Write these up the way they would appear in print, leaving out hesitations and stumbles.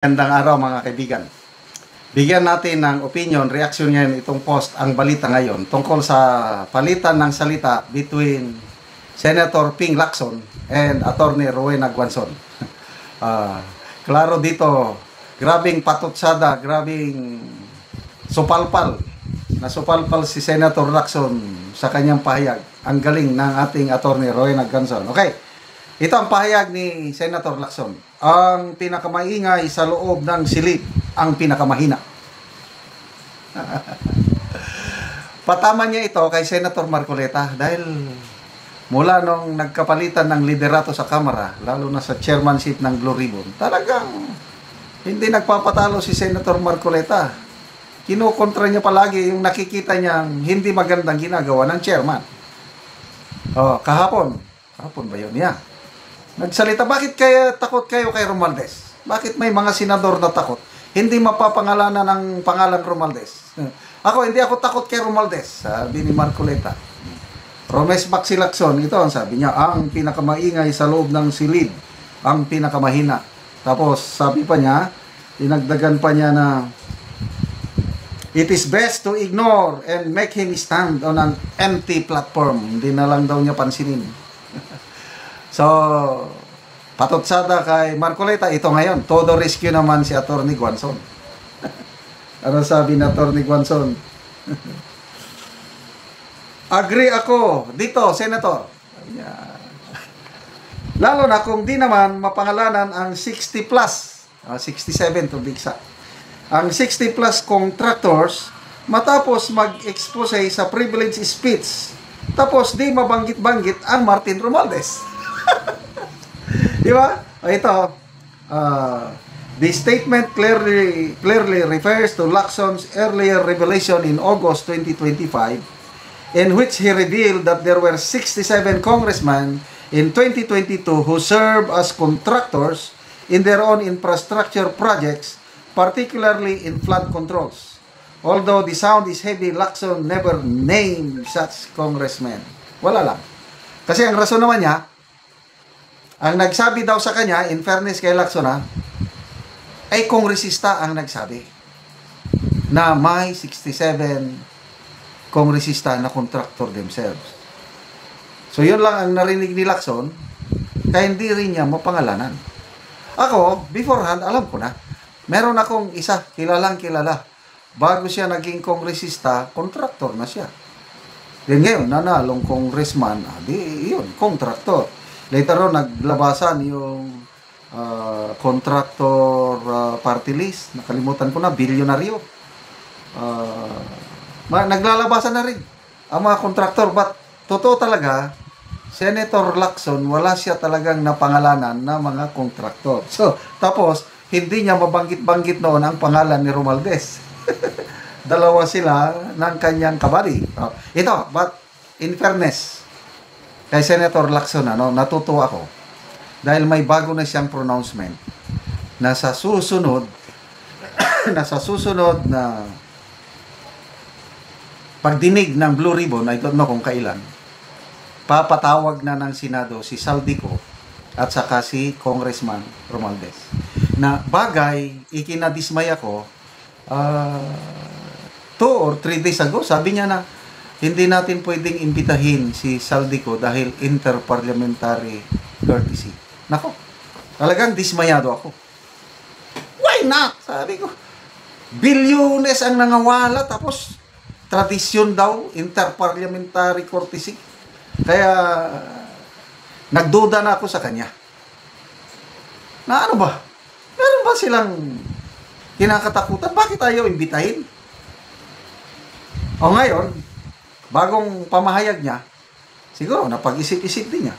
Gandang araw mga kaibigan. Bigyan natin ng opinion, reaction ngayon itong post, ang balita ngayon tungkol sa palitan ng salita between Senator Ping Lacson and Attorney Rowena Guanzon. Klaro dito, grabing patutsada, grabing supalpal. Nasupalpal si Senator Lacson sa kanyang pahayag. Ang galing ng ating Attorney Rowena Guanzon. Okay, ito ang pahayag ni Senator Lacson. Ang pinakamaingay sa loob ng silid, ang pinakamahina. Patama niya ito kay Senator Marcoleta dahil mula nung nagkapalitan ng liderato sa Kamara, lalo na sa chairmanship ng Blue Ribbon, talagang hindi nagpapatalo si Senator Marcoleta. Kinukontra niya palagi yung nakikita niyang hindi magandang ginagawa ng chairman. Kahapon ba yun? Yeah. Nagsalita, bakit kaya takot kayo kay Romualdez? Bakit may mga senador na takot? Hindi mapapangalanan ng pangalan Romualdez. Hindi ako takot kay Romualdez, sabi ni Marcoleta. Romes Maxi Lacson, ito ang sabi niya, ang pinakamaingay sa loob ng silid, ang pinakamahina. Tapos sabi pa niya, dinagdagan pa niya na it is best to ignore and make him stand on an empty platform. Hindi na lang daw niya pansinin. So, patutsada kay Marcoleta, ito ngayon, todo rescue naman si Attorney Guanzon. Ano sabi ni Attorney Guanzon? Agree ako dito, Senator. Lalo na kung di naman mapangalanan ang 60 plus, 67 to be exact. Ang 60 plus contractors matapos mag-expose sa privilege speech, tapos di mabanggit-banggit ang Martin Romualdez. Di ba? Ito, the statement clearly refers to Lacson's earlier revelation in August 2025, in which he revealed that there were 67 congressmen in 2022 who served as contractors in their own infrastructure projects, particularly in flood controls. Although the sound is heavy, Lacson never named such congressmen. Wala lang. Kasi ang rason naman niya, ang nagsabi daw sa kanya, in fairness kay Lacson ay kongresista ang nagsabi na may 67 kongresista na contractor themselves. So yun lang ang narinig ni Lacson, kaya hindi rin niya mapangalanan. Ako, beforehand, alam ko na. Meron akong isa, kilalang kilala. Bago siya naging kongresista, contractor na siya. Then ngayon, nanalong congressman, yun, contractor. Later on, naglabasan yung contractor party list. Nakalimutan ko na, bilyonaryo. Naglalabasan na rin ang mga contractor. But totoo talaga, Senator Lacson, wala siya talagang napangalanan na mga contractor. So, tapos, hindi niya mabanggit-banggit noon ang pangalan ni Romualdez. Dalawa sila ng kanyang kabady. Ito, but in fairness, kay Senator Lacson, natutuwa ako dahil may bago na siyang pronouncement na sa susunod na pagdinig ng Blue Ribbon, I don't know kung kailan, papatawag na ng Senado si Saldico at saka si Congressman Romualdez. Na bagay, ikinadismay ako 2 or 3 days ago, sabi niya na hindi natin pwedeng imbitahin si Saldico dahil interparliamentary courtesy. Nako, talagang dismayado ako. Why not? Sabi ko, bilyones ang nangawala, tapos tradisyon daw, interparliamentary courtesy. Kaya, nagduda na ako sa kanya. Na ano ba? Meron ba silang kinakatakutan? Bakit ayaw imbitahin? O ngayon, bagong pamahayag niya, siguro napag-isip-isip din niya.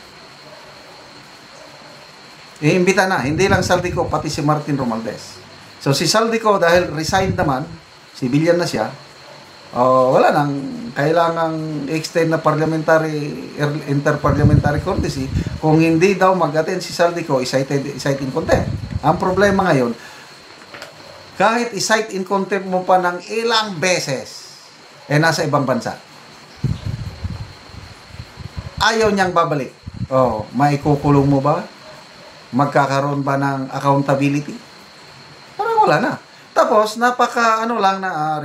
Iimbita na, hindi lang Saldico, pati si Martin Romualdez. So si Saldico, dahil resigned naman, civilian na siya, wala nang kailangang extend na interparliamentary courtesy. Kung hindi daw mag-attend si Saldico, cite in contempt. Ang problema ngayon, kahit i-cite in contempt mo pa ng ilang beses, nasa ibang bansa. Ayaw niyang babalik. Maikukulong mo ba? Magkakaroon ba ng accountability? nawala na. Tapos,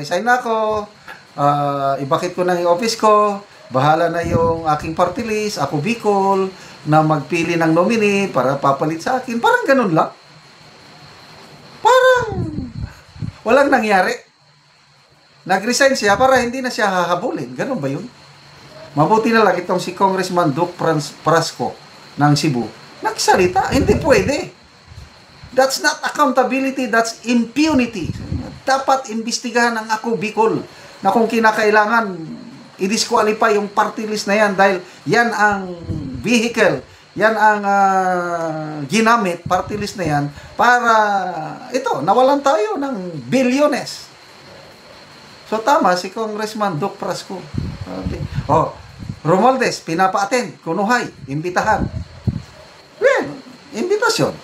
resign na ako, ibakit ko na yung office ko, bahala na yung aking party list, ako Bicol, na magpili ng nominee para papalit sa akin. Parang ganun lang. Parang walang nangyari. Nag-resign siya para hindi na siya hahabulin. Ganun ba yun? Mabuti na lang itong si Congressman Duke Prasco ng Cebu. Nagsalita. Hindi pwede. That's not accountability. That's impunity. Dapat imbestigahan ng ako Bicol na kung kinakailangan i-disqualify yung party list na yan dahil yan ang vehicle, yan ang ginamit, party list na yan, para nawalan tayo ng bilyones. So tama si Congressman Duke Prasco. Romualdez, pinapa-attend, kunuhay, imbitahan. Well, imbitasyon.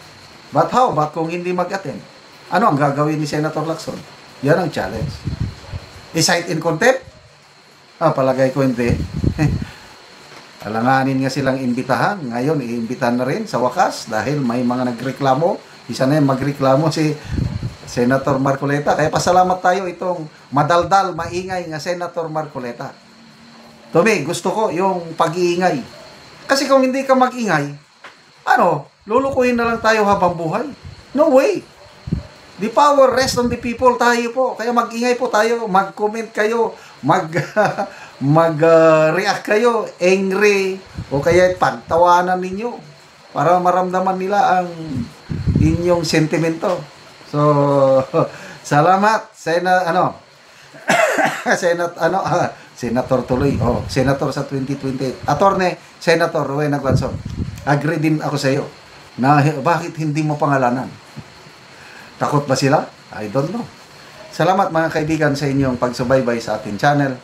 But how? But kung hindi mag-attend? Ano ang gagawin ni Senator Lacson? Yan ang challenge. I-cite in contempt? Palagay ko hindi. Alanganin nga silang imbitahan. Ngayon, iimbitahan na rin sa wakas dahil may mga nagreklamo. Isa na yung magreklamo si Senator Marcoleta. Kaya pasalamat tayo itong madaldal, maingay nga Senator Marcoleta. Tomi, gusto ko yung pag-iingay. Kasi kung hindi ka mag-ingay, lulukuhin na lang tayo habang buhay. No way. The power rests on the people, tayo po. Kaya mag-ingay po tayo, mag-comment kayo, mag-react kayo, angry, o kaya pagtawanan ninyo para maramdaman nila ang inyong sentimento. So, salamat, Senator tuloy. Senator sa 2028. Attorney, Senator Rowena Guanzon. Agree din ako sa iyo na bakit hindi mo pangalanan? Takot ba sila? I don't know. Salamat mga kaibigan sa inyong pagsubaybay sa ating channel.